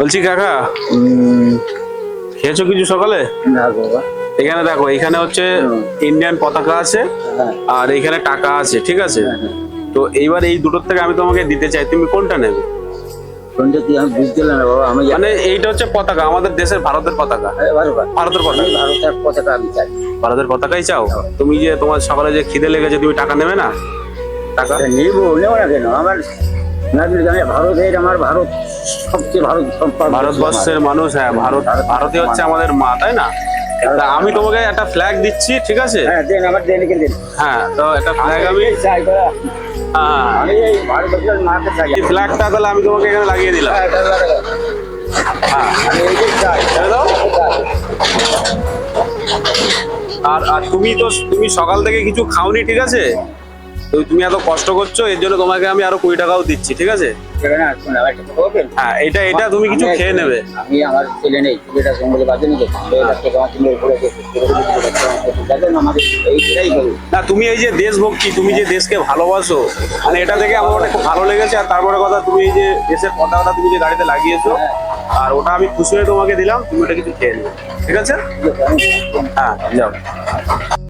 বলছি কাকা, খেয়েছো কিছু সকালে? না বাবা। এখানে দেখো, এখানে হচ্ছে ইন্ডিয়ান পতাকা আছে আর এখানে টাকা আছে, ঠিক আছে? তো এইবার এই দুটোর থেকে আমি তোমাকে দিতে চাই, তুমি কোনটা নেবে? কোনটা কি আমি বুঝতে না বাবা। আমি মানে এইটা হচ্ছে পতাকা, আমাদের দেশের ভারতের পতাকা। ভারতের পতাকা। ভারতের পতাকা আমি চাই। ভারতের পতাকাই চাও? তুমি যে তোমার সকালে যে খিদে লেগেছে, তুমি টাকা নেবে না? টাকা নেবো না কেন? আমার ভারতের, আমার ভারত সবচেয়ে ভারতবর্ষের মানুষ, হ্যাঁ, ভারতই হচ্ছে আমাদের মা, তাই না? তা আমি তোমাকে একটা ফ্ল্যাগ দিচ্ছি, ঠিক আছে? হ্যাঁ দেন, আমার দেন দিন। হ্যাঁ, তো একটা ফ্ল্যাগ আমি চাই বাবা। হ্যাঁ, আমি এই ভারতবর্ষের মাকে চাই। এই ফ্ল্যাগটা তাহলে আমি তোমাকে এখানে লাগিয়ে দিলাম। হ্যাঁ, এটা লাগাও। হ্যাঁ, আমি এই যে চাই। ছেড়ে দাও। আর আর তুমি সকাল থেকে কিছু খাওনি, ঠিক আছে? তো তুমি এত কষ্ট করছো, এর জন্য তোমাকে আমি আরো 20 টাকাও দিচ্ছি, ঠিক আছে? না শোন, আমার একটা কথা বলবেন? হ্যাঁ, এটা তুমি কিছু খেয়ে নেবে। আমি আমার ছেলে নেই, ছেলেটা জঙ্গলে বাজে নিয়ে গেছে। ছেলেটা থেকে আমার ছেলে উপরে গেছে। দেখেন আমাদের এইটাই বলি। না, তুমি এই যে দেশভক্তি, তুমি যে দেশকে ভালোবাসো, মানে এটা থেকে আমার অনেক খুব ভালো লেগেছে। আর তারপরে কথা, তুমি এই যে দেশের পতাকাটা তুমি যে গাড়িতে লাগিয়েছো, আর ওটা আমি খুশি হয়ে তোমাকে দিলাম, তুমি ওটা কিছু খেয়ে নেবে, ঠিক আছে? হ্যাঁ, যাও।